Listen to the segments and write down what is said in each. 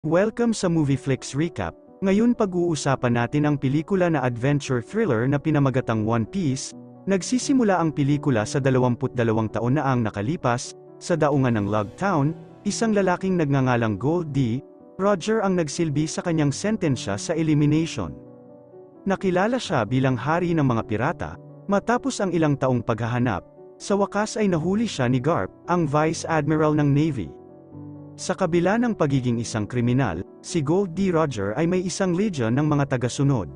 Welcome sa Movie Flix Recap. Ngayon pag-uusapan natin ang pelikula na adventure thriller na pinamagatang One Piece. Nagsisimula ang pelikula sa 22 taon na ang nakalipas, sa daungan ng Log Town, isang lalaking nagngangalang Gold D. Roger ang nagsilbi sa kanyang sentensya sa elimination. Nakilala siya bilang hari ng mga pirata, matapos ang ilang taong paghahanap, sa wakas ay nahuli siya ni Garp, ang Vice Admiral ng Navy. Sa kabila ng pagiging isang kriminal, si Gold D. Roger ay may isang legion ng mga tagasunod.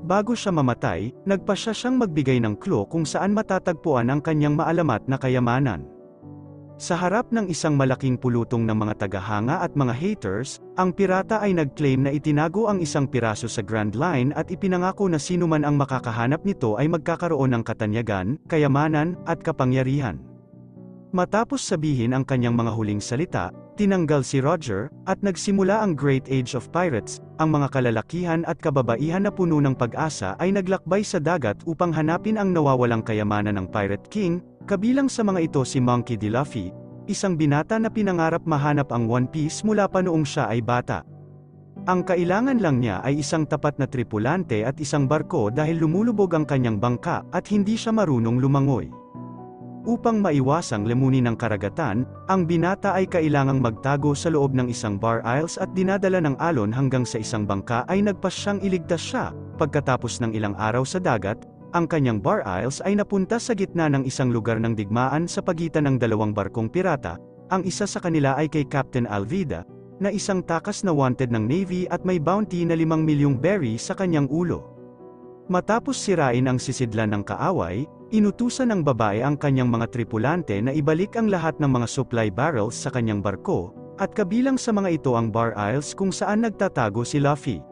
Bago siya mamatay, nagpasya siyang magbigay ng clue kung saan matatagpuan ang kanyang maalamat na kayamanan. Sa harap ng isang malaking pulutong ng mga tagahanga at mga haters, ang pirata ay nag-claim na itinago ang isang piraso sa Grand Line at ipinangako na sino man ang makakahanap nito ay magkakaroon ng katanyagan, kayamanan, at kapangyarihan. Matapos sabihin ang kanyang mga huling salita, tinanggal si Roger, at nagsimula ang Great Age of Pirates. Ang mga kalalakihan at kababaihan na puno ng pag-asa ay naglakbay sa dagat upang hanapin ang nawawalang kayamanan ng Pirate King, kabilang sa mga ito si Monkey D. Luffy, isang binata na pinangarap mahanap ang One Piece mula pa noong siya ay bata. Ang kailangan lang niya ay isang tapat na tripulante at isang barko dahil lumulubog ang kanyang bangka at hindi siya marunong lumangoy. Upang maiwasang lamunin ng karagatan, ang binata ay kailangang magtago sa loob ng isang bar aisles at dinadala ng alon hanggang sa isang bangka ay nagpasyang iligtas siya. Pagkatapos ng ilang araw sa dagat, ang kanyang bar aisles ay napunta sa gitna ng isang lugar ng digmaan sa pagitan ng dalawang barkong pirata. Ang isa sa kanila ay kay Captain Alvida, na isang takas na wanted ng Navy at may bounty na 5 milyong berry sa kanyang ulo. Matapos sirain ang sisidlan ng kaaway, inutusan ng babae ang kanyang mga tripulante na ibalik ang lahat ng mga supply barrels sa kanyang barko, at kabilang sa mga ito ang bar aisles kung saan nagtatago si Luffy.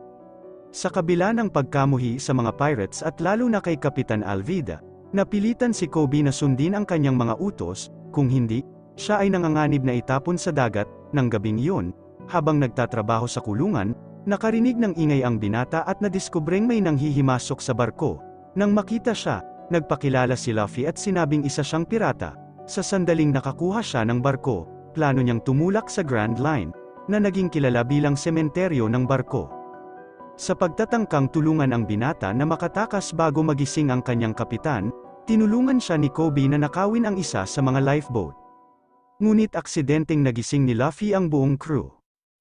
Sa kabila ng pagkamuhi sa mga pirates at lalo na kay Kapitan Alvida, napilitan si Kobe na sundin ang kanyang mga utos, kung hindi, siya ay nanganganib na itapon sa dagat. Ng gabing iyon, habang nagtatrabaho sa kulungan, nakarinig ng ingay ang binata at nadiskubreng may nanghihimasok sa barko. Nang makita siya, nagpakilala si Luffy at sinabing isa siyang pirata. Sa sandaling nakakuha siya ng barko, plano niyang tumulak sa Grand Line, na naging kilala bilang sementeryo ng barko. Sa pagtatangkang tulungan ang binata na makatakas bago magising ang kanyang kapitan, tinulungan siya ni Kobe na nakawin ang isa sa mga lifeboat. Ngunit aksidenteng nagising ni Luffy ang buong crew.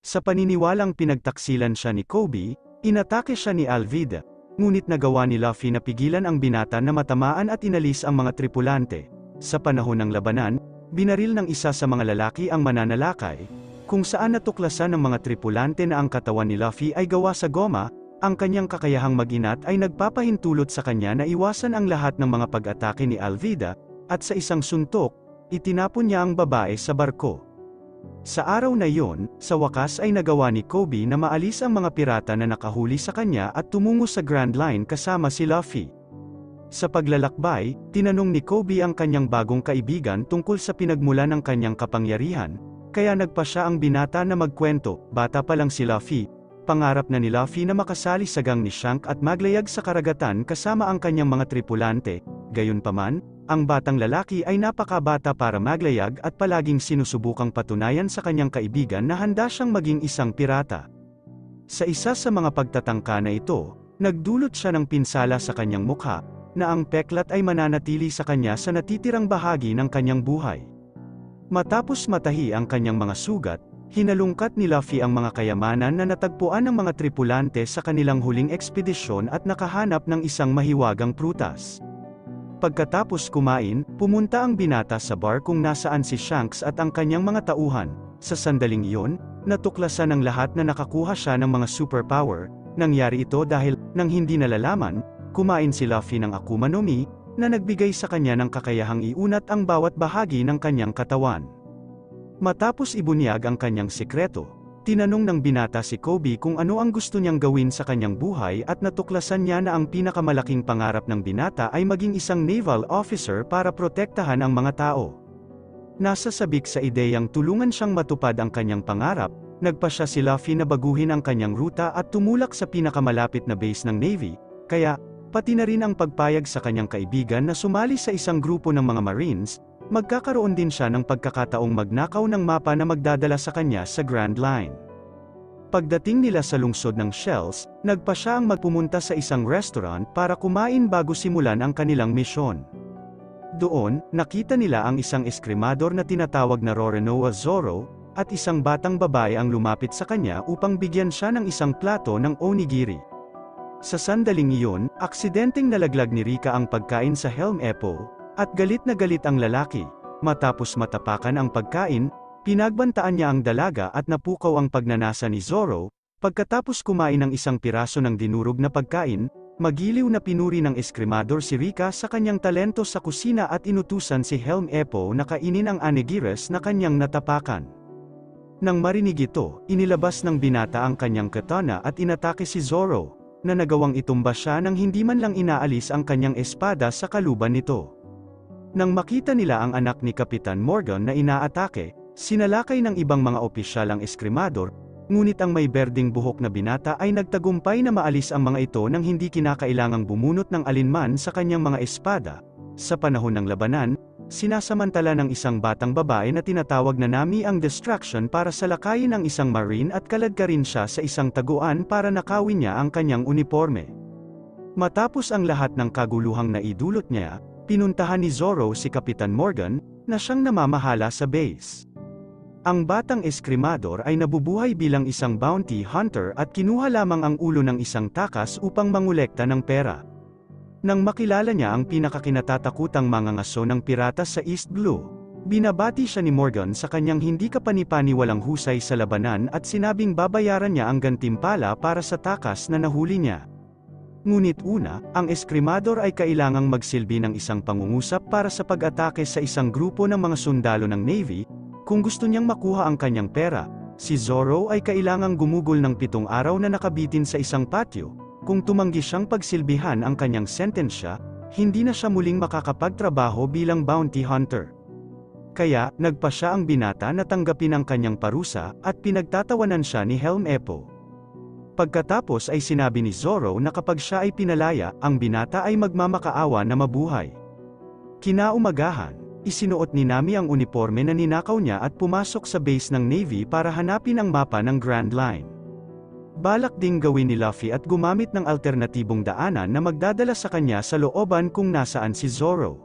Sa paniniwalang pinagtaksilan siya ni Kobe, inatake siya ni Alvida, ngunit nagawa ni Luffy na pigilan ang binata na matamaan at inalis ang mga tripulante. Sa panahon ng labanan, binaril ng isa sa mga lalaki ang mananalakay, kung saan natuklasan ng mga tripulante na ang katawan ni Luffy ay gawa sa goma. Ang kanyang kakayahang mag-inat ay nagpapahintulot sa kanya na iwasan ang lahat ng mga pag-atake ni Alvida, at sa isang suntok, itinapon niya ang babae sa barko. Sa araw na iyon, sa wakas ay nagawa ni Kobe na maalis ang mga pirata na nakahuli sa kanya at tumungo sa Grand Line kasama si Luffy. Sa paglalakbay, tinanong ni Kobe ang kanyang bagong kaibigan tungkol sa pinagmula ng kanyang kapangyarihan, kaya nagpa siya ang binata na magkwento. Bata pa lang si Luffy, pangarap na ni Luffy na makasali sa gang ni Shanks at maglayag sa karagatan kasama ang kanyang mga tripulante. Gayunpaman, ang batang lalaki ay napakabata para maglayag at palaging sinusubukang patunayan sa kanyang kaibigan na handa siyang maging isang pirata. Sa isa sa mga pagtatangka na ito, nagdulot siya ng pinsala sa kanyang mukha, na ang peklat ay mananatili sa kanya sa natitirang bahagi ng kanyang buhay. Matapos matahi ang kanyang mga sugat, hinalungkat ni Luffy ang mga kayamanan na natagpuan ng mga tripulante sa kanilang huling ekspedisyon at nakahanap ng isang mahiwagang prutas. Pagkatapos kumain, pumunta ang binata sa bar kung nasaan si Shanks at ang kanyang mga tauhan. Sa sandaling iyon, natuklasan ng lahat na nakakuha siya ng mga superpower. Nangyari ito dahil, nang hindi nalalaman, kumain si Luffy ng Akuma no Mi, na nagbigay sa kanya ng kakayahang iunat ang bawat bahagi ng kanyang katawan. Matapos ibunyag ang kanyang sikreto, tinanong ng binata si Kobe kung ano ang gusto niyang gawin sa kanyang buhay at natuklasan niya na ang pinakamalaking pangarap ng binata ay maging isang naval officer para protektahan ang mga tao. Nasasabik sa ideyang tulungan siyang matupad ang kanyang pangarap, nagpasya si Luffy na baguhin ang kanyang ruta at tumulak sa pinakamalapit na base ng Navy, kaya, pati na rin ang pagpayag sa kanyang kaibigan na sumali sa isang grupo ng mga Marines. Magkakaroon din siya ng pagkakataong magnakaw ng mapa na magdadala sa kanya sa Grand Line. Pagdating nila sa lungsod ng Shells, nagpa siya ang magpumunta sa isang restaurant para kumain bago simulan ang kanilang misyon. Doon, nakita nila ang isang eskrimador na tinatawag na Roronoa Zoro, at isang batang babae ang lumapit sa kanya upang bigyan siya ng isang plato ng onigiri. Sa sandaling iyon, aksidenteng nalaglag ni Rika ang pagkain sa Helm Epo, at galit na galit ang lalaki. Matapos matapakan ang pagkain, pinagbantaan niya ang dalaga at napukaw ang pagnanasa ni Zoro. Pagkatapos kumain ng isang piraso ng dinurog na pagkain, magiliw na pinuri ng eskrimador si Rika sa kanyang talento sa kusina at inutusan si Helm Epo na kainin ang onigires na kanyang natapakan. Nang marinig ito, inilabas ng binata ang kanyang katana at inatake si Zoro, na nagawang itumba siya nang hindi man lang inaalis ang kanyang espada sa kaluban nito. Nang makita nila ang anak ni Kapitan Morgan na inaatake, sinalakay ng ibang mga opisyal ang eskrimador, ngunit ang may berdeng buhok na binata ay nagtagumpay na maalis ang mga ito nang hindi kinakailangang bumunot ng alinman sa kanyang mga espada. Sa panahon ng labanan, sinasamantala ng isang batang babae na tinatawag na Nami ang distraction para salakayin ang isang marine at kaladkarin siya sa isang taguan para nakawin niya ang kanyang uniforme. Matapos ang lahat ng kaguluhang naidulot niya, pinuntahan ni Zoro si Kapitan Morgan, na siyang namamahala sa base. Ang batang eskrimador ay nabubuhay bilang isang bounty hunter at kinuha lamang ang ulo ng isang takas upang mangolekta ng pera. Nang makilala niya ang pinakakinatatakutang mangangaso ng pirata sa East Blue, binabati siya ni Morgan sa kanyang hindi kapanipaniwalang husay sa labanan at sinabing babayaran niya ang gantimpala para sa takas na nahuli niya. Ngunit una, ang eskrimador ay kailangang magsilbi ng isang pangungusap para sa pag-atake sa isang grupo ng mga sundalo ng Navy. Kung gusto niyang makuha ang kanyang pera, si Zoro ay kailangang gumugol ng 7 araw na nakabitin sa isang patio. Kung tumanggi siyang pagsilbihan ang kanyang sentensya, hindi na siya muling makakapagtrabaho bilang bounty hunter. Kaya, nagpa siya ang binata na tanggapin ang kanyang parusa, at pinagtatawanan siya ni Helm Epo. Pagkatapos ay sinabi ni Zoro na kapag siya ay pinalaya, ang binata ay magmamakaawa na mabuhay. Kinaumagahan, isinuot ni Nami ang uniforme na ninakaw niya at pumasok sa base ng Navy para hanapin ang mapa ng Grand Line. Balak ding gawin ni Luffy at gumamit ng alternatibong daanan na magdadala sa kanya sa looban kung nasaan si Zoro.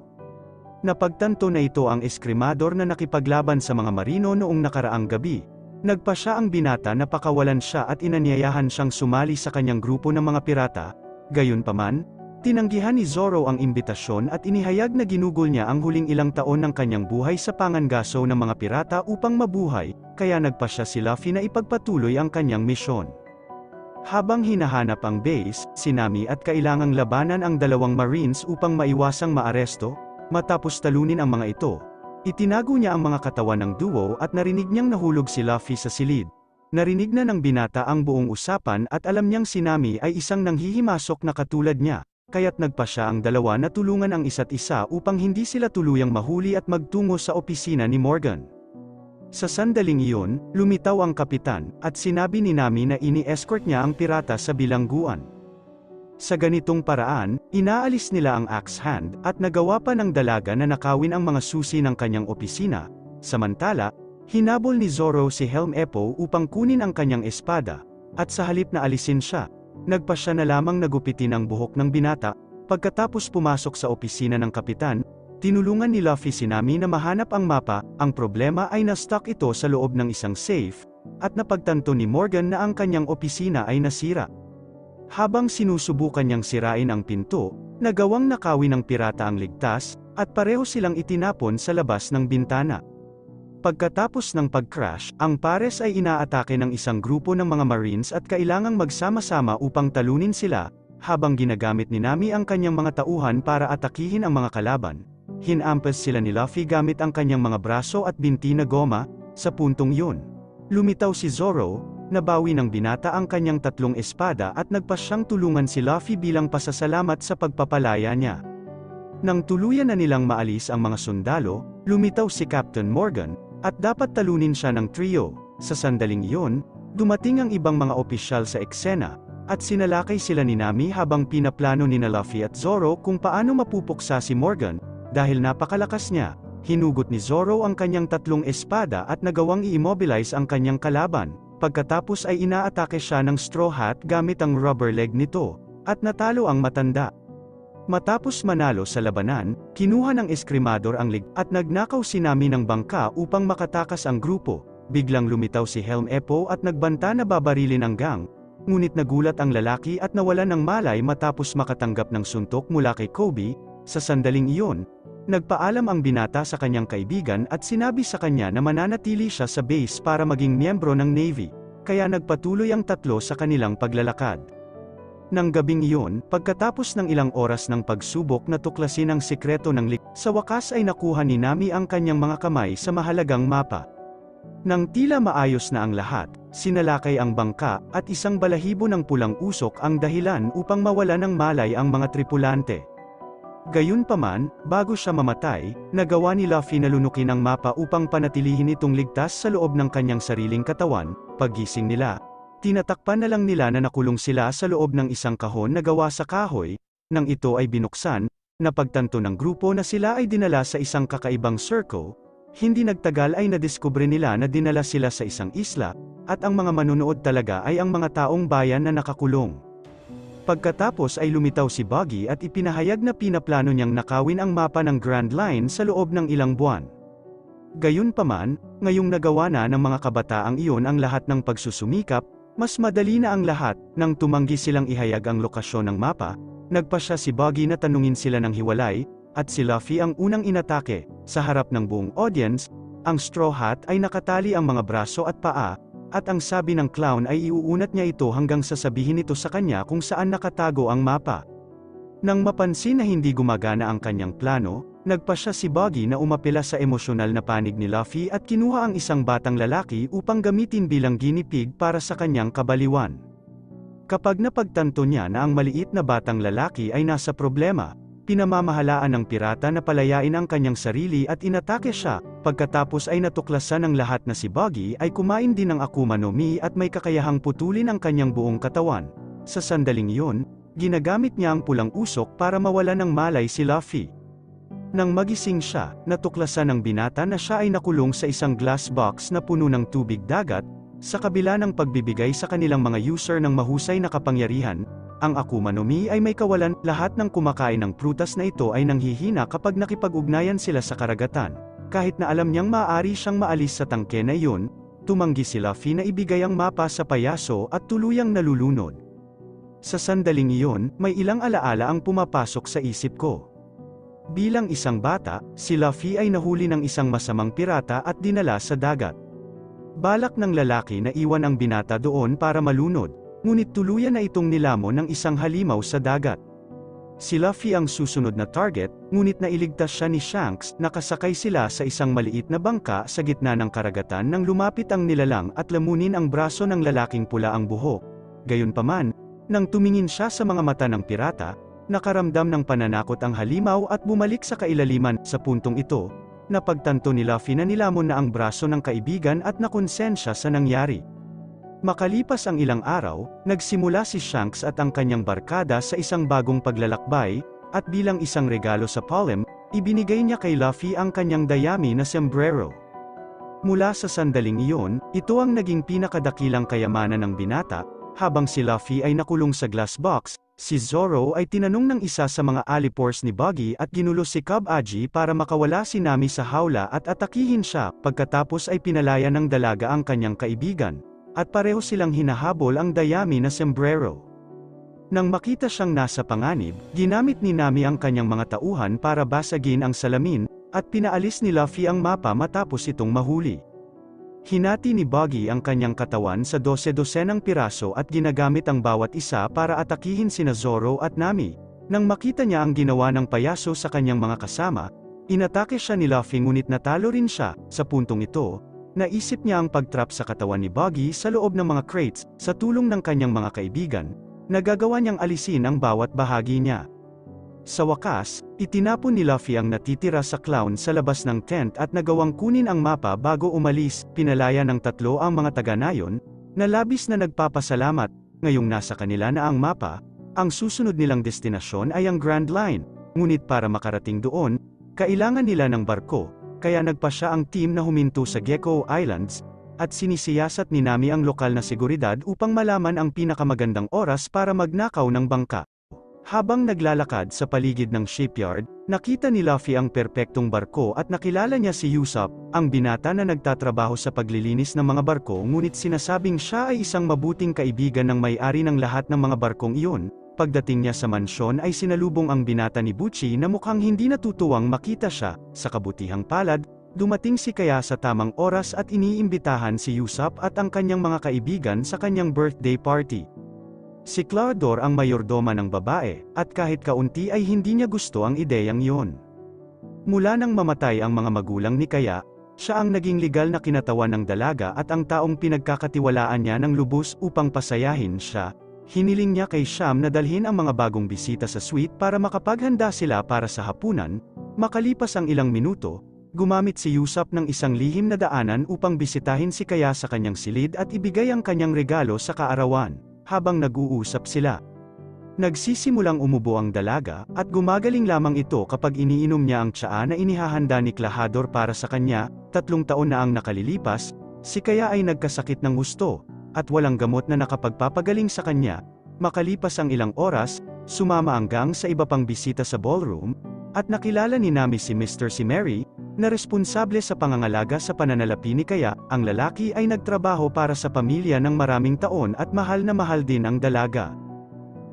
Napagtanto na ito ang eskrimador na nakipaglaban sa mga marino noong nakaraang gabi. Nagpa siya ang binata na pakawalan siya at inanyayahan siyang sumali sa kanyang grupo ng mga pirata. Gayunpaman, tinanggihan ni Zoro ang imbitasyon at inihayag na ginugol niya ang huling ilang taon ng kanyang buhay sa pangangaso ng mga pirata upang mabuhay, kaya nagpa siya si Luffy na ipagpatuloy ang kanyang misyon. Habang hinahanap ang base, si Nami at kailangang labanan ang 2 marines upang maiwasang maaresto. Matapos talunin ang mga ito, itinago niya ang mga katawan ng duo at narinig niyang nahulog si Luffy sa silid. Narinig na ng binata ang buong usapan at alam niyang si Nami ay isang nanghihimasok na katulad niya, kaya't nagpa siya ang dalawa na tulungan ang isa't isa upang hindi sila tuluyang mahuli at magtungo sa opisina ni Morgan. Sa sandaling iyon, lumitaw ang kapitan, at sinabi ni Nami na ini-escort niya ang pirata sa bilangguan. Sa ganitong paraan, inaalis nila ang axe hand, at nagawa pa ng dalaga na nakawin ang mga susi ng kanyang opisina. Samantala, hinabol ni Zoro si Helm Epo upang kunin ang kanyang espada, at sa halip na alisin siya, nagpa siya na lamang nagupitin ang buhok ng binata. Pagkatapos pumasok sa opisina ng kapitan, tinulungan ni Luffy si Nami na mahanap ang mapa. Ang problema ay na-stuck ito sa loob ng isang safe, at napagtanto ni Morgan na ang kanyang opisina ay nasira. Habang sinusubukan niyang sirain ang pinto, nagawang nakawin ng pirata ang ligtas, at pareho silang itinapon sa labas ng bintana. Pagkatapos ng pag-crash, ang pares ay inaatake ng isang grupo ng mga marines at kailangang magsama-sama upang talunin sila, habang ginagamit ni Nami ang kanyang mga tauhan para atakihin ang mga kalaban. Hinampas sila ni Luffy gamit ang kanyang mga braso at binti na goma. Sa puntong yun, lumitaw si Zoro, nabawi ng binata ang kanyang 3 espada at nagpa siyang tulungan si Luffy bilang pasasalamat sa pagpapalaya niya. Nang tuluyan na nilang maalis ang mga sundalo, lumitaw si Captain Morgan, at dapat talunin siya ng trio. Sa sandaling iyon, dumating ang ibang mga opisyal sa eksena, at sinalakay sila ni Nami habang pinaplano ni Luffy at Zoro kung paano mapupuksa si Morgan. Dahil napakalakas niya, hinugot ni Zoro ang kanyang 3 espada at nagawang i-immobilize ang kanyang kalaban. Pagkatapos ay inaatake siya ng Straw Hat gamit ang rubber leg nito, at natalo ang matanda. Matapos manalo sa labanan, kinuha ng eskrimador ang lig, at nagnakaw si Nami ng bangka upang makatakas ang grupo. Biglang lumitaw si Helm Epo at nagbanta na babarilin ang gang, ngunit nagulat ang lalaki at nawalan ng malay matapos makatanggap ng suntok mula kay Kobe. Sa sandaling iyon, nagpaalam ang binata sa kanyang kaibigan at sinabi sa kanya na mananatili siya sa base para maging miyembro ng Navy, kaya nagpatuloy ang tatlo sa kanilang paglalakad. Nang gabing iyon, pagkatapos ng ilang oras ng pagsubok na tuklasin ang sikreto ng lig, sa wakas ay nakuha ni Nami ang kanyang mga kamay sa mahalagang mapa. Nang tila maayos na ang lahat, sinalakay ang bangka, at isang balahibo ng pulang usok ang dahilan upang mawala ng malay ang mga tripulante. Gayunpaman, bago siya mamatay, nagawa ni Luffy na lunukin ang mapa upang panatilihin itong ligtas sa loob ng kanyang sariling katawan. Paggising nila, tinatakpan na lang nila na nakulong sila sa loob ng isang kahon na gawa sa kahoy. Nang ito ay binuksan, napagtanto ng grupo na sila ay dinala sa isang kakaibang circle. Hindi nagtagal ay nadiskubre nila na dinala sila sa isang isla, at ang mga manunood talaga ay ang mga taong bayan na nakakulong. Pagkatapos ay lumitaw si Buggy at ipinahayag na pinaplano niyang nakawin ang mapa ng Grand Line sa loob ng ilang buwan. Gayunpaman, ngayong nagawa na ng mga kabataang iyon ang lahat ng pagsusumikap, mas madali na ang lahat. Nang tumanggi silang ihayag ang lokasyon ng mapa, nagpasya si Buggy na tanungin sila ng hiwalay, at si Luffy ang unang inatake. Sa harap ng buong audience, ang Straw Hat ay nakatali ang mga braso at paa, at ang sabi ng clown ay iuunat niya ito hanggang sasabihin ito sa kanya kung saan nakatago ang mapa. Nang mapansin na hindi gumagana ang kanyang plano, nagpasya si Buggy na umapela sa emosyonal na panig ni Luffy at kinuha ang isang batang lalaki upang gamitin bilang guinea pig para sa kanyang kabaliwan. Kapag napagtanto niya na ang maliit na batang lalaki ay nasa problema, pinamamahalaan ng pirata na palayain ang kanyang sarili at inatake siya. Pagkatapos ay natuklasan ng lahat na si Buggy ay kumain din ng Akuma no Mi at may kakayahang putulin ang kanyang buong katawan. Sa sandaling iyon, ginagamit niya ang pulang usok para mawala ng malay si Luffy. Nang magising siya, natuklasan ng binata na siya ay nakulong sa isang glass box na puno ng tubig dagat. Sa kabila ng pagbibigay sa kanilang mga user ng mahusay na kapangyarihan, ang Akuma no Mi ay may kawalan. Lahat ng kumakain ng prutas na ito ay nanghihina kapag nakipag-ugnayan sila sa karagatan. Kahit na alam niyang maaari siyang maalis sa tangke na iyon, tumanggi si Luffy na ibigay ang mapa sa payaso at tuluyang nalulunod. Sa sandaling iyon, may ilang alaala ang pumapasok sa isip ko. Bilang isang bata, si Luffy ay nahuli ng isang masamang pirata at dinala sa dagat. Balak ng lalaki na iwan ang binata doon para malunod, ngunit tuluyan na itong nilamon ng isang halimaw sa dagat. Si Luffy ang susunod na target, ngunit nailigtas siya ni Shanks. Nakasakay sila sa isang maliit na bangka sa gitna ng karagatan nang lumapit ang nilalang at lamunin ang braso ng lalaking pula ang buhok. Gayunpaman, nang tumingin siya sa mga mata ng pirata, nakaramdam ng pananakot ang halimaw at bumalik sa kailaliman. Sa puntong ito, napagtanto ni Luffy na nilamon na ang braso ng kaibigan at nakonsensya sa nangyari. Makalipas ang ilang araw, nagsimula si Shanks at ang kanyang barkada sa isang bagong paglalakbay, at bilang isang regalo sa Palem, ibinigay niya kay Luffy ang kanyang dayami na sombrero. Mula sa sandaling iyon, ito ang naging pinakadakilang kayamanan ng binata. Habang si Luffy ay nakulong sa glass box, si Zoro ay tinanong ng isa sa mga alipores ni Buggy at ginulo si Cub Aji para makawala si Nami sa hawla at atakihin siya. Pagkatapos ay pinalaya ng dalaga ang kanyang kaibigan, at pareho silang hinahabol ang dayami na sombrero. Nang makita siyang nasa panganib, ginamit ni Nami ang kanyang mga tauhan para basagin ang salamin, at pinaalis ni Luffy ang mapa matapos itong mahuli. Hinati ni Buggy ang kanyang katawan sa 12-dosenang piraso at ginagamit ang bawat isa para atakihin sina Zoro at Nami. Nang makita niya ang ginawa ng payaso sa kanyang mga kasama, inatake siya ni Luffy ngunit natalo rin siya. Sa puntong ito, naisip niya ang pagtrap sa katawan ni Buggy sa loob ng mga crates. Sa tulong ng kanyang mga kaibigan, nagagawa niyang alisin ang bawat bahagi niya. Sa wakas, itinapon ni Luffy ang natitira sa clown sa labas ng tent at nagawang kunin ang mapa bago umalis. Pinalaya ng tatlo ang mga taga-nayon, na labis na nagpapasalamat. Ngayong nasa kanila na ang mapa, ang susunod nilang destinasyon ay ang Grand Line. Ngunit para makarating doon, kailangan nila ng barko, kaya nagpasya ang team na huminto sa Gecko Islands. at sinisiyasat ni Nami ang lokal na seguridad upang malaman ang pinakamagandang oras para magnakaw ng bangka. Habang naglalakad sa paligid ng shipyard, nakita ni Luffy ang perpektong barko at nakilala niya si Usopp, ang binata na nagtatrabaho sa paglilinis ng mga barko, ngunit sinasabing siya ay isang mabuting kaibigan ng may-ari ng lahat ng mga barkong iyon. Pagdating niya sa mansyon ay sinalubong ang binata ni Butchie na mukhang hindi natutuwang makita siya. Sa kabutihang palad, dumating si Kaya sa tamang oras at iniimbitahan si Usopp at ang kanyang mga kaibigan sa kanyang birthday party. Si Claudor ang mayordoma ng babae, at kahit kaunti ay hindi niya gusto ang ideyang iyon. Mula nang mamatay ang mga magulang ni Kaya, siya ang naging legal na kinatawan ng dalaga at ang taong pinagkakatiwalaan niya ng lubos upang pasayahin siya. Hiniling niya kay Sham na dalhin ang mga bagong bisita sa suite para makapaghanda sila para sa hapunan. Makalipas ang ilang minuto, gumamit si Usopp ng isang lihim na daanan upang bisitahin si Kaya sa kanyang silid at ibigay ang kanyang regalo sa kaarawan. Habang nag-uusap sila, nagsisimulang umubo ang dalaga, at gumagaling lamang ito kapag iniinom niya ang tsaa na inihahanda ni Klahador para sa kanya. 3 taon na ang nakalilipas, si Kaya ay nagkasakit ng husto, at walang gamot na nakapagpapagaling sa kanya. Makalipas ang ilang oras, sumama ang gang sa iba pang bisita sa ballroom, at nakilala ni Nami si Mr. Si Mary, na responsable sa pangangalaga sa pananalapi ni Kaya. Ang lalaki ay nagtrabaho para sa pamilya ng maraming taon at mahal na mahal din ang dalaga.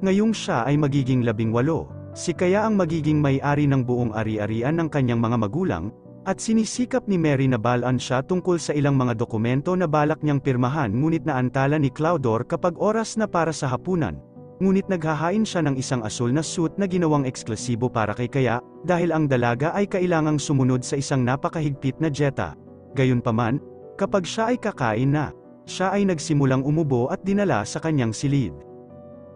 Ngayong siya ay magiging 18, si Kaya ang magiging may-ari ng buong ari-arian ng kanyang mga magulang, at sinisikap ni Mary na balaan siya tungkol sa ilang mga dokumento na balak niyang pirmahan, ngunit naantala ni Claudor kapag oras na para sa hapunan. Ngunit naghahain siya ng isang asul na suit na ginawang eksklusibo para kay Kaya, dahil ang dalaga ay kailangang sumunod sa isang napakahigpit na dieta. Gayunpaman, kapag siya ay kakain na, siya ay nagsimulang umubo at dinala sa kanyang silid.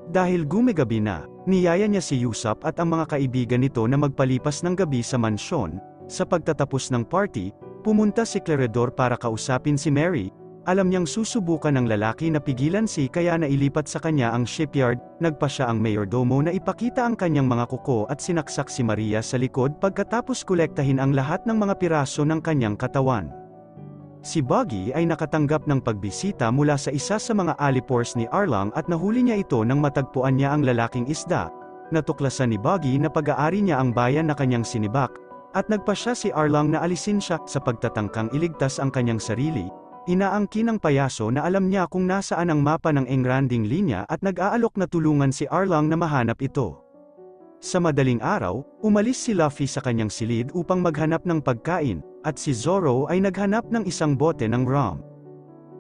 Dahil gumigabi na, niyaya niya si Usopp at ang mga kaibigan nito na magpalipas ng gabi sa mansyon. Sa pagtatapos ng party, pumunta si Claredor para kausapin si Mary. Alam niyang susubukan ng lalaki na pigilan si Kaya na ilipat sa kanya ang shipyard. Nagpa siya ang mayordomo na ipakita ang kanyang mga kuko at sinaksak si Maria sa likod pagkatapos kolektahin ang lahat ng mga piraso ng kanyang katawan. Si Buggy ay nakatanggap ng pagbisita mula sa isa sa mga alipores ni Arlong at nahuli niya ito nang matagpuan niya ang lalaking isda. Natuklasan ni Buggy na pag-aari niya ang bayan na kanyang sinibak, at nagpa siya si Arlong na alisin siya. Sa pagtatangkang iligtas ang kanyang sarili, inaangkin ng payaso na alam niya kung nasaan ang mapa ng engranding linya at nag-aalok na tulungan si Arlong na mahanap ito. Sa madaling araw, umalis si Luffy sa kanyang silid upang maghanap ng pagkain, at si Zoro ay naghanap ng isang bote ng rum.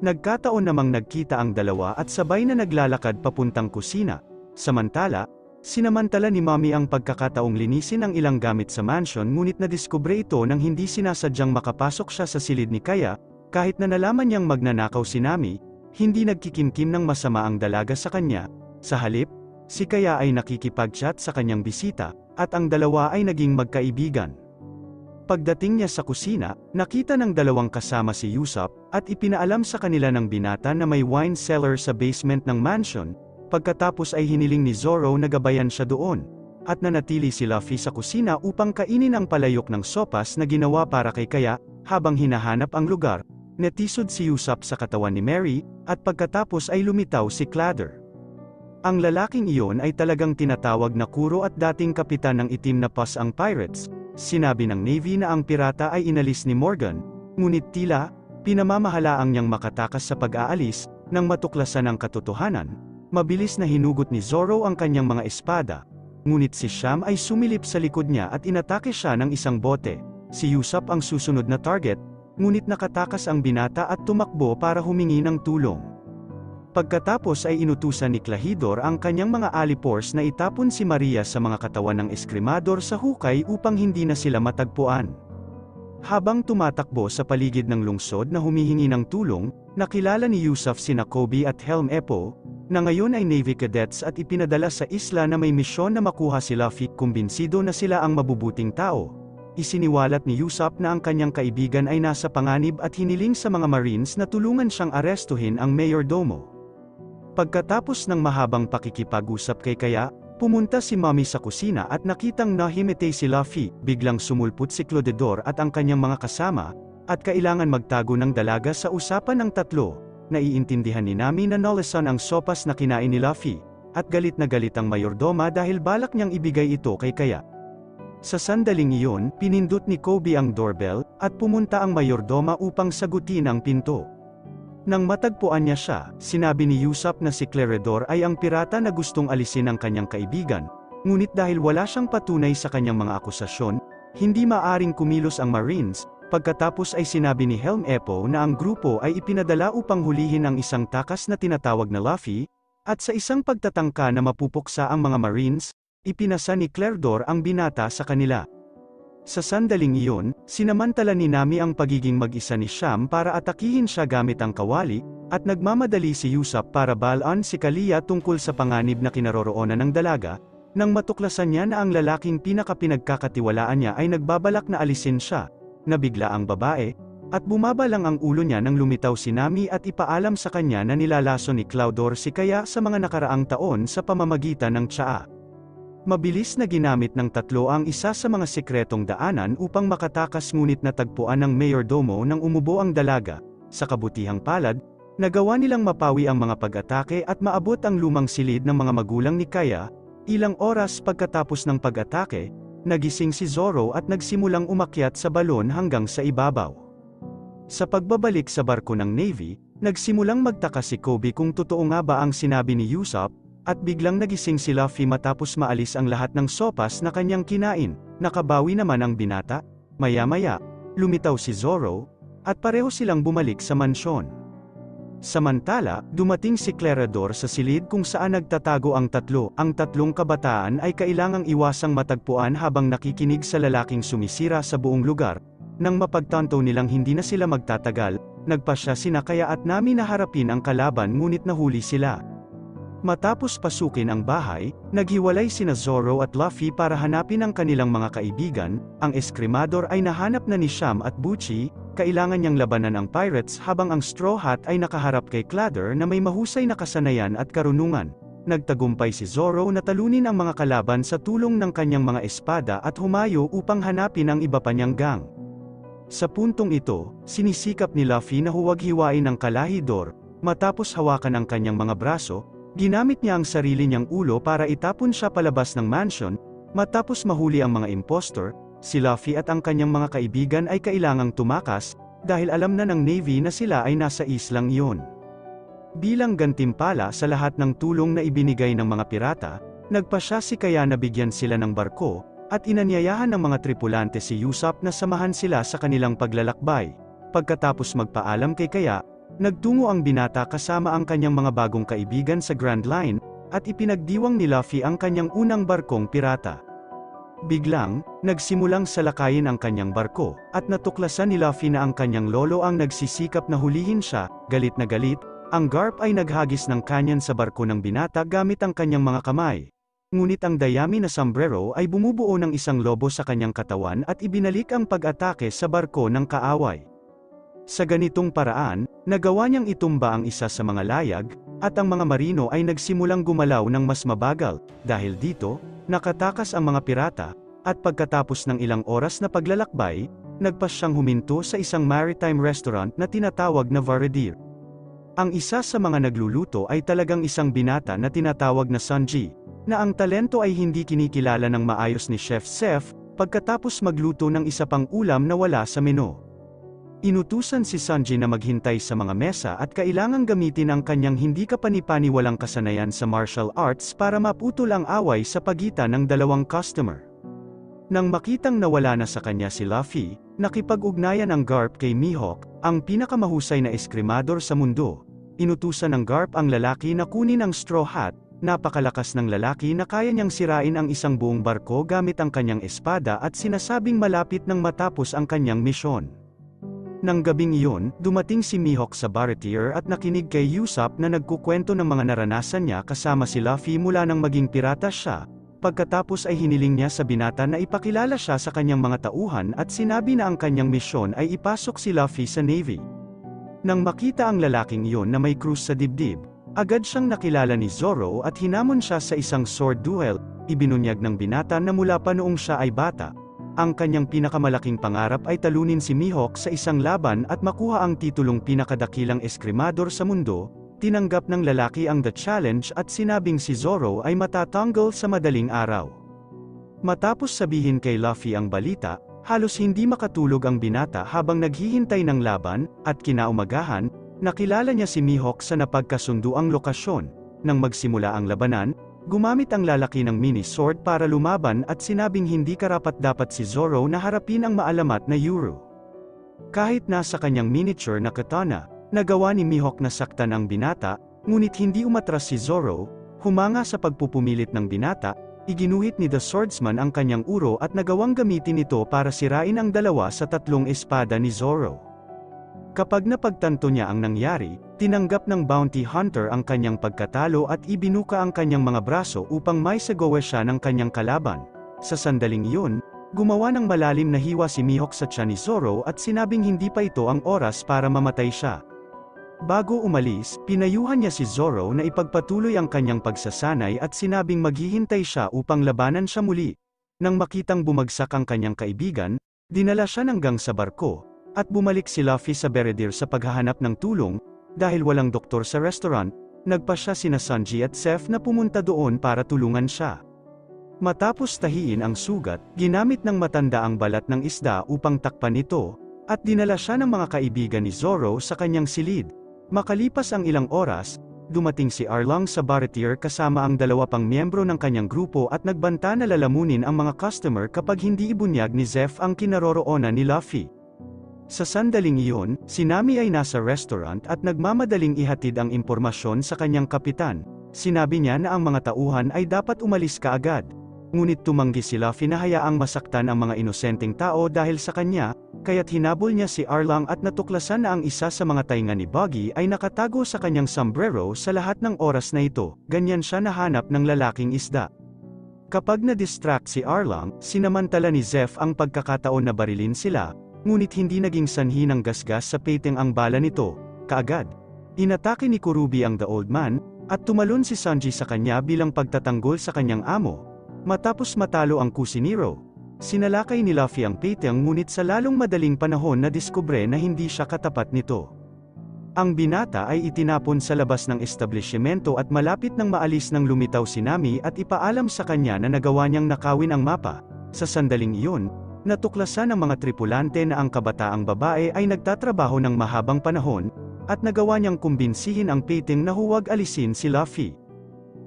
Nagkataon namang nagkita ang dalawa at sabay na naglalakad papuntang kusina. Samantala, sinamantala ni Mami ang pagkakataong linisin ang ilang gamit sa mansion, ngunit nadiskubre ito nang hindi sinasadyang makapasok siya sa silid ni Kaya. Kahit na nalaman niyang magnanakaw si Nami, hindi nagkikimkim ng masama ang dalaga sa kanya. Sa halip, si Kaya ay nakikipag-chat sa kanyang bisita, at ang dalawa ay naging magkaibigan. Pagdating niya sa kusina, nakita ng dalawang kasama si Usopp, at ipinaalam sa kanila ng binata na may wine cellar sa basement ng mansion. Pagkatapos ay hiniling ni Zoro na gabayan siya doon, at nanatili si Luffy sa kusina upang kainin ang palayok ng sopas na ginawa para kay Kaya. Habang hinahanap ang lugar, netisod si Usopp sa katawan ni Mary, at pagkatapos ay lumitaw si Claddor. Ang lalaking iyon ay talagang tinatawag na Kuro at dating kapitan ng itim na PUS ang Pirates. Sinabi ng Navy na ang pirata ay inalis ni Morgan, ngunit tila, pinamamahalaang niyang makatakas sa pag-aalis. Nang matuklasan ang katotohanan, mabilis na hinugot ni Zoro ang kanyang mga espada, ngunit si Sham ay sumilip sa likod niya at inatake siya ng isang bote. Si Usopp ang susunod na target, ngunit nakatakas ang binata at tumakbo para humingi ng tulong. Pagkatapos ay inutusan ni Klahidor ang kanyang mga alipores na itapon si Maria sa mga katawan ng eskrimador sa hukay upang hindi na sila matagpuan. Habang tumatakbo sa paligid ng lungsod na humihingi ng tulong, nakilala ni Usopp sina Kobe at Helm Eppo, na ngayon ay Navy cadets at ipinadala sa isla na may misyon na makuha si Luffy. Kumbinsido na sila ang mabubuting tao. Isiniwalat ni Usopp na ang kanyang kaibigan ay nasa panganib at hiniling sa mga Marines na tulungan siyang arestuhin ang mayordomo. Pagkatapos ng mahabang pakikipag-usap kay Kaya, pumunta si Mami sa kusina at nakitang nahimete si Luffy. Biglang sumulpot si Claudor at ang kanyang mga kasama, at kailangan magtago ng dalaga sa usapan ng tatlo. Naiintindihan ni Nami na nalasan ang sopas na kinain ni Luffy, at galit na galit ang mayordoma dahil balak niyang ibigay ito kay Kaya. Sa sandaling iyon, pinindot ni Kobe ang doorbell, at pumunta ang mayordoma upang sagutin ang pinto. Nang matagpuan niya siya, sinabi ni Usopp na si Claredor ay ang pirata na gustong alisin ang kanyang kaibigan, ngunit dahil wala siyang patunay sa kanyang mga akusasyon, hindi maaring kumilos ang Marines. Pagkatapos ay sinabi ni Helm Epo na ang grupo ay ipinadala upang hulihin ang isang takas na tinatawag na Luffy, at sa isang pagtatangka na mapupuksa ang mga Marines, ipinasa ni Claredor ang binata sa kanila. Sa sandaling iyon, sinamantala ni Nami ang pagiging mag-isa ni Sham para atakihin siya gamit ang kawali, at nagmamadali si Usopp para balaan si Kalia tungkol sa panganib na kinaroroonan ng dalaga, nang matuklasan niya na ang lalaking pinakapinagkakatiwalaan niya ay nagbabalak na alisin siya. Nabigla ang babae, at bumaba lang ang ulo niya nang lumitaw si Nami at ipaalam sa kanya na nilalaso ni Claudor si Kaya sa mga nakaraang taon sa pamamagitan ng tsaa. Mabilis na ginamit ng tatlo ang isa sa mga sikretong daanan upang makatakas, ngunit natagpuan ng mayordomo nang umubo ang dalaga. Sa kabutihang palad, nagawa nilang mapawi ang mga pag-atake at maabot ang lumang silid ng mga magulang ni Kaya. Ilang oras pagkatapos ng pag-atake, nagising si Zoro at nagsimulang umakyat sa balon hanggang sa ibabaw. Sa pagbabalik sa barko ng Navy, nagsimulang magtaka si Kobe kung totoo nga ba ang sinabi ni Usopp, at biglang nagising si Luffy matapos maalis ang lahat ng sopas na kanyang kinain. Nakabawi naman ang binata. Maya-maya, lumitaw si Zoro, at pareho silang bumalik sa mansyon. Samantala, dumating si Claredor sa silid kung saan nagtatago ang tatlo. Ang tatlong kabataan ay kailangang iwasang matagpuan habang nakikinig sa lalaking sumisira sa buong lugar. Nang mapagtanto nilang hindi na sila magtatagal, nagpasya sina Kaya at Nami na harapin ang kalaban, ngunit nahuli sila. Matapos pasukin ang bahay, naghiwalay sina Zoro at Luffy para hanapin ang kanilang mga kaibigan. Ang eskrimador ay nahanap na ni Sham at Bucci. Kailangan niyang labanan ang pirates habang ang Straw Hat ay nakaharap kay Clatter na may mahusay na kasanayan at karunungan. Nagtagumpay si Zoro na talunin ang mga kalaban sa tulong ng kanyang mga espada at humayo upang hanapin ang iba pa niyang gang. Sa puntong ito, sinisikap ni Luffy na huwag hiwain ang kalahidor. Matapos hawakan ang kanyang mga braso, ginamit niya ang sarili niyang ulo para itapon siya palabas ng mansion. Matapos mahuli ang mga impostor, si Luffy at ang kanyang mga kaibigan ay kailangang tumakas, dahil alam na ng Navy na sila ay nasa islang iyon. Bilang gantimpala sa lahat ng tulong na ibinigay ng mga pirata, nagpasya si Kaya na bigyan sila ng barko, at inanyayahan ng mga tripulante si Usopp na samahan sila sa kanilang paglalakbay. Pagkatapos magpaalam kay Kaya, nagtungo ang binata kasama ang kanyang mga bagong kaibigan sa Grand Line, at ipinagdiwang ni Luffy ang kanyang unang barkong pirata. Biglang, nagsimulang salakayin ang kanyang barko, at natuklasan ni Luffy na ang kanyang lolo ang nagsisikap na hulihin siya. Galit na galit, ang Garp ay naghagis ng kanyan sa barko ng binata gamit ang kanyang mga kamay. Ngunit ang dayami na sombrero ay bumubuo ng isang lobo sa kanyang katawan at ibinalik ang pag-atake sa barko ng kaaway. Sa ganitong paraan, nagawa niyang itumba ang isa sa mga layag, at ang mga marino ay nagsimulang gumalaw ng mas mabagal. Dahil dito, nakatakas ang mga pirata, at pagkatapos ng ilang oras na paglalakbay, nagpasyang huminto sa isang maritime restaurant na tinatawag na Varadir. Ang isa sa mga nagluluto ay talagang isang binata na tinatawag na Sanji, na ang talento ay hindi kinikilala ng maayos ni Chef Seth. Pagkatapos magluto ng isa pang ulam na wala sa menu, inutusan si Sanji na maghintay sa mga mesa at kailangang gamitin ang kanyang hindi kapani-paniwalang kasanayan sa martial arts para maputol ang away sa pagitan ng dalawang customer. Nang makitang nawala na sa kanya si Luffy, nakipag-ugnayan ang Garp kay Mihawk, ang pinakamahusay na eskrimador sa mundo. Inutusan ng Garp ang lalaki na kunin ang Straw Hat. Napakalakas ng lalaki na kaya niyang sirain ang isang buong barko gamit ang kanyang espada at sinasabing malapit nang matapos ang kanyang misyon. Nang gabing iyon, dumating si Mihawk sa Varadir at nakinig kay Usopp na nagkukwento ng mga naranasan niya kasama si Luffy mula nang maging pirata siya. Pagkatapos ay hiniling niya sa binata na ipakilala siya sa kanyang mga tauhan at sinabi na ang kanyang misyon ay ipasok si Luffy sa Navy. Nang makita ang lalaking iyon na may krus sa dibdib, agad siyang nakilala ni Zoro at hinamon siya sa isang sword duel. Ibinunyag ng binata na mula pa noong siya ay bata, ang kanyang pinakamalaking pangarap ay talunin si Mihawk sa isang laban at makuha ang titulong pinakadakilang eskrimador sa mundo. Tinanggap ng lalaki ang The Challenge at sinabing si Zoro ay matatanggal sa madaling araw. Matapos sabihin kay Luffy ang balita, halos hindi makatulog ang binata habang naghihintay ng laban, at kinaumagahan, nakilala niya si Mihawk sa napagkasunduang lokasyon. Nang magsimula ang labanan, gumamit ang lalaki ng mini sword para lumaban at sinabing hindi karapat-dapat si Zoro na harapin ang maalamat na Yuru. Kahit nasa kanyang miniature na katana, nagawa ni Mihawk na saktan ang binata, ngunit hindi umatras si Zoro. Humanga sa pagpupumilit ng binata, iginuhit ni The Swordsman ang kanyang uro at nagawang gamitin ito para sirain ang 2 sa 3 espada ni Zoro. Kapag napagtanto niya ang nangyari, tinanggap ng bounty hunter ang kanyang pagkatalo at ibinuka ang kanyang mga braso upang maisagawa siya ng kanyang kalaban. Sa sandaling iyon, gumawa ng malalim na hiwa si Mihawk sa tiyan ni Zoro at sinabing hindi pa ito ang oras para mamatay siya. Bago umalis, pinayuhan niya si Zoro na ipagpatuloy ang kanyang pagsasanay at sinabing maghihintay siya upang labanan siya muli. Nang makitang bumagsak ang kanyang kaibigan, dinala siya hanggang sa barko, at bumalik si Luffy sa Beredir sa paghahanap ng tulong. Dahil walang doktor sa restaurant, nagpasya sina Sanji at Seth na pumunta doon para tulungan siya. Matapos tahiin ang sugat, ginamit ng matanda ang balat ng isda upang takpan ito, at dinala siya ng mga kaibigan ni Zoro sa kanyang silid. Makalipas ang ilang oras, dumating si Arlong sa Baratier kasama ang 2 pang miyembro ng kanyang grupo at nagbanta na lalamunin ang mga customer kapag hindi ibunyag ni Zeph ang kinaroroonan ni Luffy. Sa sandaling iyon, si Nami ay nasa restaurant at nagmamadaling ihatid ang impormasyon sa kanyang kapitan. Sinabi niya na ang mga tauhan ay dapat umalis kaagad. Ngunit tumanggi si Luffy na hayaang masaktan ang mga inosenteng tao dahil sa kanya, kaya't hinabol niya si Arlong at natuklasan na ang isa sa mga tainga ni Buggy ay nakatago sa kanyang sombrero sa lahat ng oras na ito. Ganyan siya nahanap ng lalaking isda. Kapag na-distract si Arlong, sinamantala ni Zeph ang pagkakataon na barilin sila, ngunit hindi naging sanhi ng gasgas sa peting ang bala nito. Kaagad, inatake ni Kurubi ang The Old Man, at tumalon si Sanji sa kanya bilang pagtatanggol sa kanyang amo. Matapos matalo ang Kusiniro, sinalakay ni Luffy ang peting ngunit sa lalong madaling panahon na diskubre na hindi siya katapat nito. Ang binata ay itinapon sa labas ng establishmento at malapit nang maalis nang lumitaw si Nami at ipaalam sa kanya na nagawa niyang nakawin ang mapa. Sa sandaling iyon, natuklasan ng mga tripulante na ang kabataang babae ay nagtatrabaho ng mahabang panahon, at nagawa niyang kumbinsihin ang peting na huwag alisin si Luffy.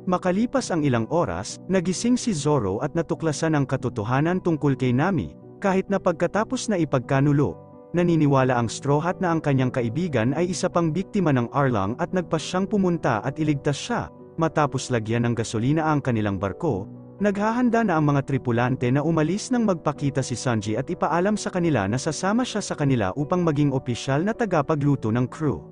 Makalipas ang ilang oras, nagising si Zoro at natuklasan ang katotohanan tungkol kay Nami, kahit na pagkatapos na ipagkanulo, naniniwala ang Straw Hat na ang kanyang kaibigan ay isa pang biktima ng Arlong at nagpasyang pumunta at iligtas siya. Matapos lagyan ng gasolina ang kanilang barko, naghahanda na ang mga tripulante na umalis nang magpakita si Sanji at ipaalam sa kanila na sasama siya sa kanila upang maging opisyal na tagapagluto ng crew.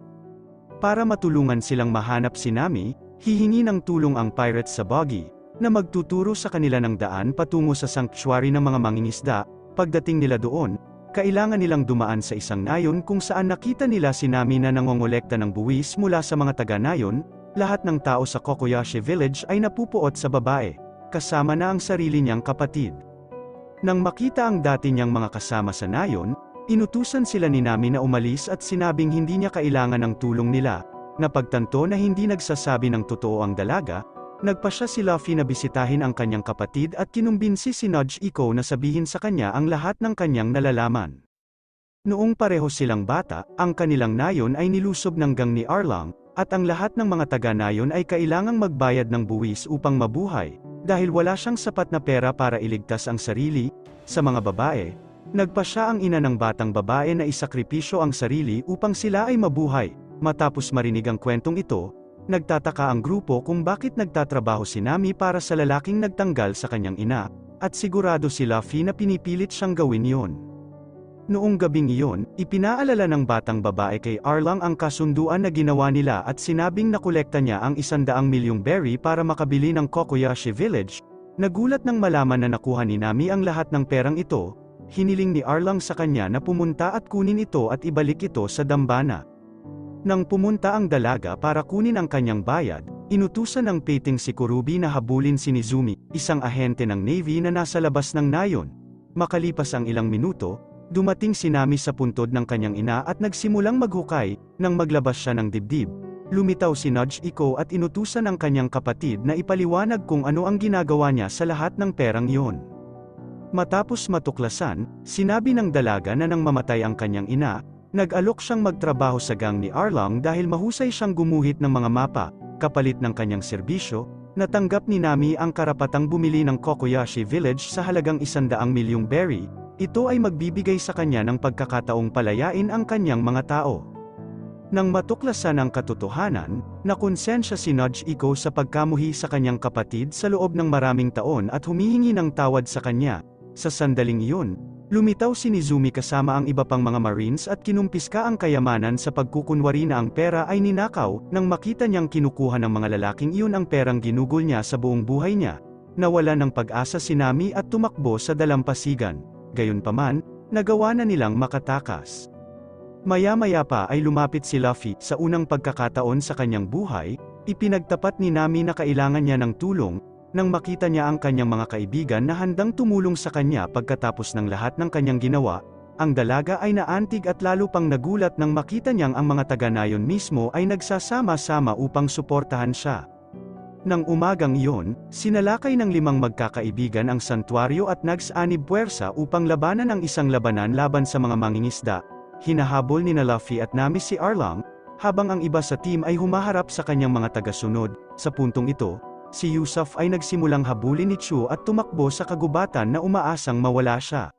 Para matulungan silang mahanap si Nami, hihingi ng tulong ang pirates sa Buggy, na magtuturo sa kanila ng daan patungo sa sanctuary ng mga mangingisda. Pagdating nila doon, kailangan nilang dumaan sa isang nayon kung saan nakita nila si Nami na nangongolekta ng buwis mula sa mga taga-nayon. Lahat ng tao sa Kokoyashi Village ay napupuot sa babae, kasama na ang sarili niyang kapatid. Nang makita ang dati niyang mga kasama sa nayon, inutusan sila ni Nami na umalis at sinabing hindi niya kailangan ng tulong nila. Napagtanto na hindi nagsasabi ng totoo ang dalaga, nagpasya si Luffy na bisitahin ang kanyang kapatid at kinumbinsi si Nudge Iko na sabihin sa kanya ang lahat ng kanyang nalalaman. Noong pareho silang bata, ang kanilang nayon ay nilusob ng gang ni Arlong, at ang lahat ng mga taga-nayon ay kailangang magbayad ng buwis upang mabuhay, dahil wala siyang sapat na pera para iligtas ang sarili. Sa mga babae, nagpasya ang ina ng batang babae na isakripisyo ang sarili upang sila ay mabuhay. Matapos marinig ang kwentong ito, nagtataka ang grupo kung bakit nagtatrabaho si Nami para sa lalaking nagtanggal sa kanyang ina, at sigurado si Luffy na pinipilit siyang gawin yon. Noong gabing iyon, ipinaalala ng batang babae kay Arlong ang kasunduan na ginawa nila at sinabing nakolekta niya ang 100 milyong berry para makabili ng Kokoyashi Village. Nagulat nang malaman na nakuha ni Nami ang lahat ng perang ito. Hiniling ni Arlong sa kanya na pumunta at kunin ito at ibalik ito sa dambana. Nang pumunta ang dalaga para kunin ang kanyang bayad, inutusan ng peting si Kurubi na habulin si Nizumi, isang ahente ng Navy na nasa labas ng nayon. Makalipas ang ilang minuto, dumating si Nami sa puntod ng kanyang ina at nagsimulang maghukay, nang maglabas siya ng dibdib. Lumitaw si Nojiko at inutusan ang kanyang kapatid na ipaliwanag kung ano ang ginagawa niya sa lahat ng perang iyon. Matapos matuklasan, sinabi ng dalaga na nang mamatay ang kanyang ina, nag-alok siyang magtrabaho sa gang ni Arlong dahil mahusay siyang gumuhit ng mga mapa. Kapalit ng kanyang serbisyo, natanggap ni Nami ang karapatang bumili ng Kokoyashi Village sa halagang 100 milyong berry. Ito ay magbibigay sa kanya ng pagkakataong palayain ang kanyang mga tao. Nang matuklasan ang katotohanan, nakonsensya si Nojiko sa pagkamuhi sa kanyang kapatid sa loob ng maraming taon at humihingi ng tawad sa kanya. Sa sandaling iyon, lumitaw si Nizumi kasama ang iba pang mga Marines at kinumpiska ang kayamanan sa pagkukunwari na ang pera ay ninakaw. Nang makita niyang kinukuha ng mga lalaking iyon ang perang ginugol niya sa buong buhay niya, nawala ng pag-asa si Nami at tumakbo sa dalampasigan. Gayunpaman, nagawa na nilang makatakas. Maya-maya pa ay lumapit si Luffy. Sa unang pagkakataon sa kanyang buhay, ipinagtapat ni Nami na kailangan niya ng tulong. Nang makita niya ang kanyang mga kaibigan na handang tumulong sa kanya pagkatapos ng lahat ng kanyang ginawa, ang dalaga ay naantig at lalo pang nagulat nang makita niyang ang mga taga-nayon mismo ay nagsasama-sama upang suportahan siya. Nang umagang iyon, sinalakay ng 5 magkakaibigan ang santuaryo at nags-anib puwersa upang labanan ang isang labanan laban sa mga mangingisda. Hinahabol ni Luffy at Nami si Arlong, habang ang iba sa team ay humaharap sa kanyang mga tagasunod. Sa puntong ito, si Usopp ay nagsimulang habulin ni Chu at tumakbo sa kagubatan na umaasang mawala siya.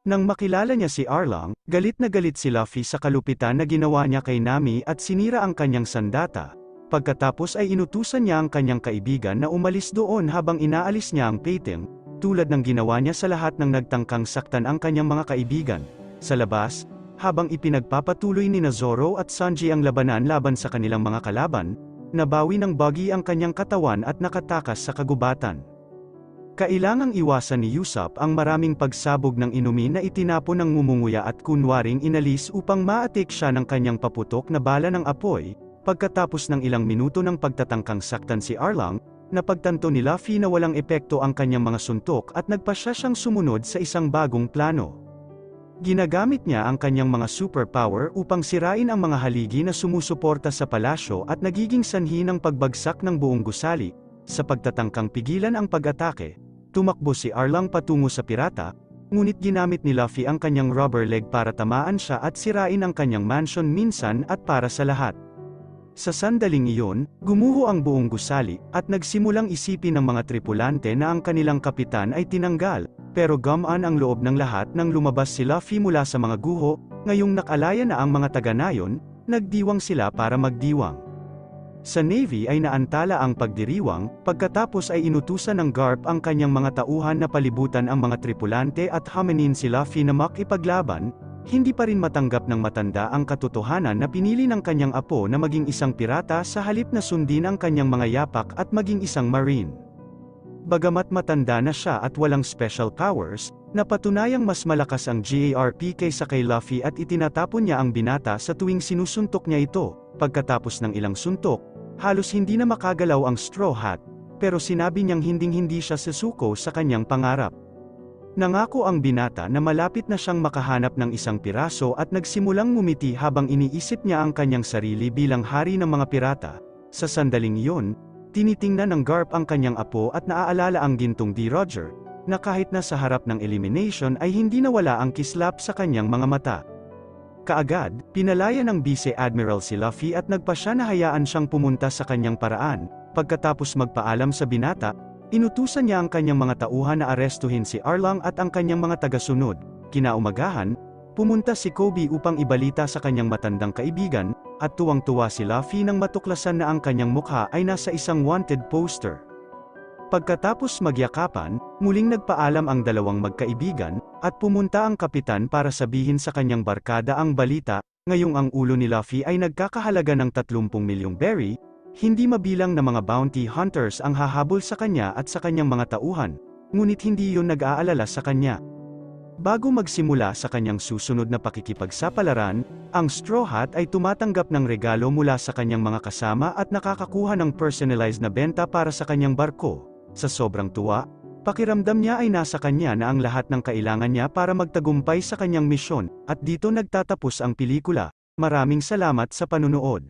Nang makilala niya si Arlong, galit na galit si Luffy sa kalupitan na ginawa niya kay Nami at sinira ang kanyang sandata. Pagkatapos ay inutusan niya ang kanyang kaibigan na umalis doon habang inaalis niya ang pating, tulad ng ginawa niya sa lahat ng nagtangkang saktan ang kanyang mga kaibigan. Sa labas, habang ipinagpapatuloy ni Zoro at Sanji ang labanan laban sa kanilang mga kalaban, nabawi ng Buggy ang kanyang katawan at nakatakas sa kagubatan. Kailangang iwasan ni Usopp ang maraming pagsabog ng inumin na itinapon ng ngumunguya at kunwaring inalis upang ma-atik siya ng kanyang paputok na bala ng apoy. Pagkatapos ng ilang minuto ng pagtatangkang saktan si Arlong, napagtanto ni Luffy na walang epekto ang kanyang mga suntok at nagpasya siyang sumunod sa isang bagong plano. Ginagamit niya ang kanyang mga superpower upang sirain ang mga haligi na sumusuporta sa palasyo at nagiging sanhi ng pagbagsak ng buong gusali. Sa pagtatangkang pigilan ang pag-atake, tumakbo si Arlong patungo sa pirata, ngunit ginamit ni Luffy ang kanyang rubber leg para tamaan siya at sirain ang kanyang mansion minsan at para sa lahat. Sa sandaling iyon, gumuho ang buong gusali, at nagsimulang isipin ng mga tripulante na ang kanilang kapitan ay tinanggal, pero gumaan ang loob ng lahat nang lumabas si Luffy mula sa mga guho. Ngayong nakalaya na ang mga taga-nayon, nagdiwang sila para magdiwang. Sa Navy ay naantala ang pagdiriwang, pagkatapos ay inutusan ng Garp ang kanyang mga tauhan na palibutan ang mga tripulante at hamanin si Luffy na makipaglaban. Hindi pa rin matanggap ng matanda ang katotohanan na pinili ng kanyang apo na maging isang pirata sa halip na sundin ang kanyang mga yapak at maging isang marine. Bagamat matanda na siya at walang special powers, napatunayang mas malakas ang GARP kaysa kay Luffy at itinatapon niya ang binata sa tuwing sinusuntok niya ito. Pagkatapos ng ilang suntok, halos hindi na makagalaw ang Straw Hat, pero sinabi niyang hinding-hindi siya susuko sa kanyang pangarap. Nangako ang binata na malapit na siyang makahanap ng isang piraso at nagsimulang ngumiti habang iniisip niya ang kanyang sarili bilang hari ng mga pirata. Sa sandaling iyon, tinitingnan ng Garp ang kanyang apo at naaalala ang gintong D. Roger, na kahit na sa harap ng elimination ay hindi nawala ang kislap sa kanyang mga mata. Kaagad, pinalaya ng Vice Admiral si Luffy at nagpasya na hayaan siyang pumunta sa kanyang paraan. Pagkatapos magpaalam sa binata, inutusan niya ang kanyang mga tauhan na arestuhin si Arlong at ang kanyang mga tagasunod. Kinaumagahan, pumunta si Kobe upang ibalita sa kanyang matandang kaibigan, at tuwang-tuwa si Luffy nang matuklasan na ang kanyang mukha ay nasa isang wanted poster. Pagkatapos magyakapan, muling nagpaalam ang dalawang magkaibigan, at pumunta ang kapitan para sabihin sa kanyang barkada ang balita. Ngayong ang ulo ni Luffy ay nagkakahalaga ng 30 milyong berry, hindi mabilang na mga bounty hunters ang hahabol sa kanya at sa kanyang mga tauhan, ngunit hindi yun nag-aalala sa kanya. Bago magsimula sa kanyang susunod na pakikipagsapalaran, ang Straw Hat ay tumatanggap ng regalo mula sa kanyang mga kasama at nakakakuha ng personalized na benta para sa kanyang barko. Sa sobrang tuwa, Pakiramdam niya ay nasa kanya na ang lahat ng kailangan niya para magtagumpay sa kanyang misyon, at dito nagtatapos ang pelikula. Maraming salamat sa panunood.